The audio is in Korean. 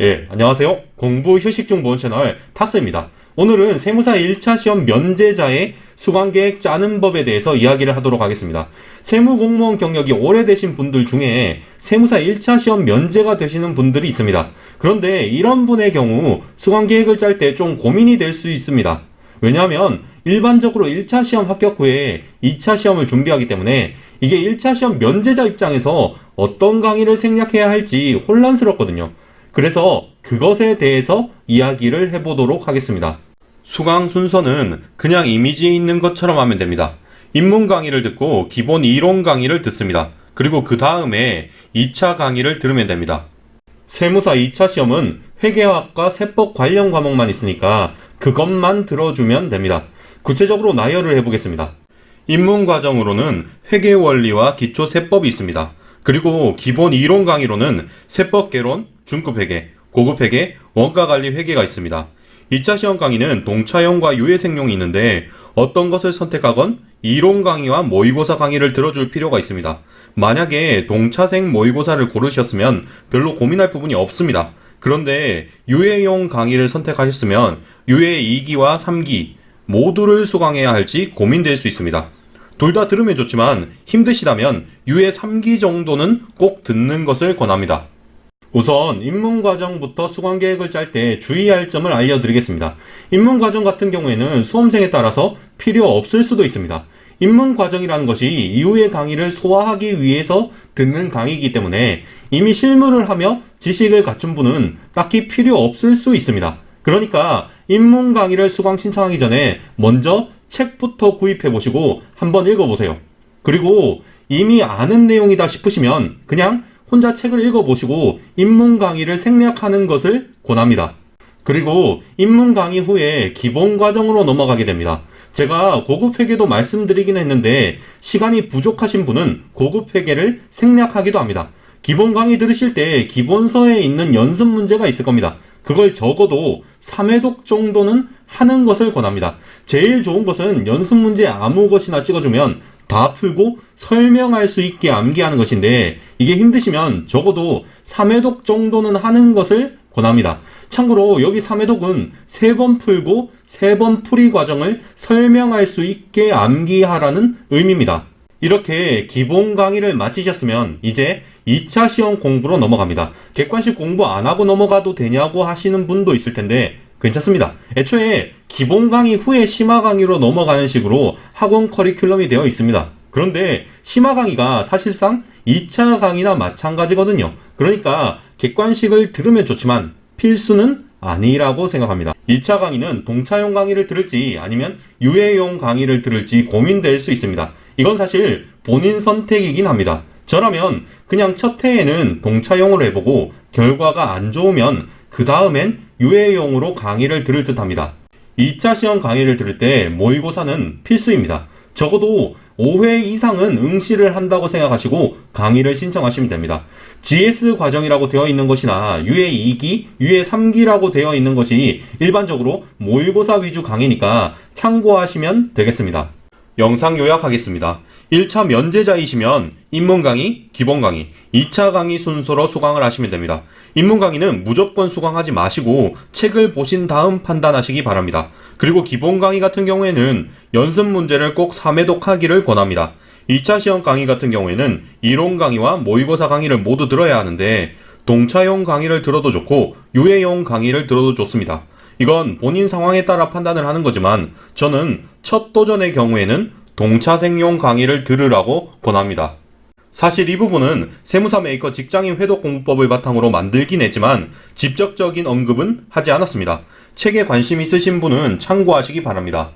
안녕하세요. 공부 휴식 중 보는 채널 타스입니다. 오늘은 세무사 1차 시험 면제자의 수강계획 짜는 법에 대해서 이야기를 하도록 하겠습니다. 세무공무원 경력이 오래되신 분들 중에 세무사 1차 시험 면제가 되시는 분들이 있습니다. 그런데 이런 분의 경우 수강계획을 짤 때 좀 고민이 될 수 있습니다. 왜냐하면 일반적으로 1차 시험 합격 후에 2차 시험을 준비하기 때문에 이게 1차 시험 면제자 입장에서 어떤 강의를 생략해야 할지 혼란스럽거든요. 그래서 그것에 대해서 이야기를 해보도록 하겠습니다. 수강 순서는 그냥 이미지에 있는 것처럼 하면 됩니다. 입문 강의를 듣고 기본 이론 강의를 듣습니다. 그리고 그 다음에 2차 강의를 들으면 됩니다. 세무사 2차 시험은 회계학과 세법 관련 과목만 있으니까 그것만 들어주면 됩니다. 구체적으로 나열을 해보겠습니다. 입문 과정으로는 회계 원리와 기초 세법이 있습니다. 그리고 기본 이론 강의로는 세법 개론, 중급 회계, 고급 회계, 원가 관리 회계가 있습니다. 2차 시험 강의는 동차용과 유예생용이 있는데 어떤 것을 선택하건 이론 강의와 모의고사 강의를 들어줄 필요가 있습니다. 만약에 동차생 모의고사를 고르셨으면 별로 고민할 부분이 없습니다. 그런데 유예용 강의를 선택하셨으면 유예 2기와 3기 모두를 수강해야 할지 고민될 수 있습니다. 둘 다 들으면 좋지만 힘드시다면 유예 3기 정도는 꼭 듣는 것을 권합니다. 우선 입문 과정부터 수강 계획을 짤 때 주의할 점을 알려드리겠습니다. 입문 과정 같은 경우에는 수험생에 따라서 필요 없을 수도 있습니다. 입문 과정이라는 것이 이후의 강의를 소화하기 위해서 듣는 강의이기 때문에 이미 실무를 하며 지식을 갖춘 분은 딱히 필요 없을 수 있습니다. 그러니까 입문 강의를 수강 신청하기 전에 먼저 책부터 구입해 보시고 한번 읽어보세요. 그리고 이미 아는 내용이다 싶으시면 그냥 혼자 책을 읽어보시고 입문 강의를 생략하는 것을 권합니다. 그리고 입문 강의 후에 기본 과정으로 넘어가게 됩니다. 제가 고급 회계도 말씀드리긴 했는데 시간이 부족하신 분은 고급 회계를 생략하기도 합니다. 기본 강의 들으실 때 기본서에 있는 연습 문제가 있을 겁니다. 그걸 적어도 3회독 정도는 하는 것을 권합니다. 제일 좋은 것은 연습 문제 아무 것이나 찍어주면 다 풀고 설명할 수 있게 암기하는 것인데 이게 힘드시면 적어도 3회독 정도는 하는 것을 권합니다. 참고로 여기 3회독은 3번 풀고 3번 풀이 과정을 설명할 수 있게 암기하라는 의미입니다. 이렇게 기본 강의를 마치셨으면 이제 2차 시험 공부로 넘어갑니다. 객관식 공부 안 하고 넘어가도 되냐고 하시는 분도 있을 텐데 괜찮습니다. 애초에 기본 강의 후에 심화 강의로 넘어가는 식으로 학원 커리큘럼이 되어 있습니다. 그런데 심화 강의가 사실상 2차 강의나 마찬가지거든요. 그러니까 객관식을 들으면 좋지만 필수는 아니라고 생각합니다. 2차 강의는 동차용 강의를 들을지 아니면 유예용 강의를 들을지 고민될 수 있습니다. 이건 사실 본인 선택이긴 합니다. 저라면 그냥 첫 해에는 동차용으로 해보고 결과가 안 좋으면 그 다음엔 유예용으로 강의를 들을 듯 합니다. 2차 시험 강의를 들을 때 모의고사는 필수입니다. 적어도 5회 이상은 응시를 한다고 생각하시고 강의를 신청하시면 됩니다. GS 과정이라고 되어 있는 것이나 유예 2기, 유예 3기라고 되어 있는 것이 일반적으로 모의고사 위주 강의니까 참고하시면 되겠습니다. 영상 요약하겠습니다. 1차 면제자이시면 입문 강의, 기본 강의, 2차 강의 순서로 수강을 하시면 됩니다. 입문 강의는 무조건 수강하지 마시고 책을 보신 다음 판단하시기 바랍니다. 그리고 기본 강의 같은 경우에는 연습 문제를 꼭 3회독 하기를 권합니다. 2차 시험 강의 같은 경우에는 이론 강의와 모의고사 강의를 모두 들어야 하는데 동차용 강의를 들어도 좋고 유예용 강의를 들어도 좋습니다. 이건 본인 상황에 따라 판단을 하는 거지만 저는 첫 도전의 경우에는 동차생용 강의를 들으라고 권합니다. 사실 이 부분은 세무사 메이커 직장인 회독 공부법을 바탕으로 만들긴 했지만 직접적인 언급은 하지 않았습니다. 책에 관심 있으신 분은 참고하시기 바랍니다.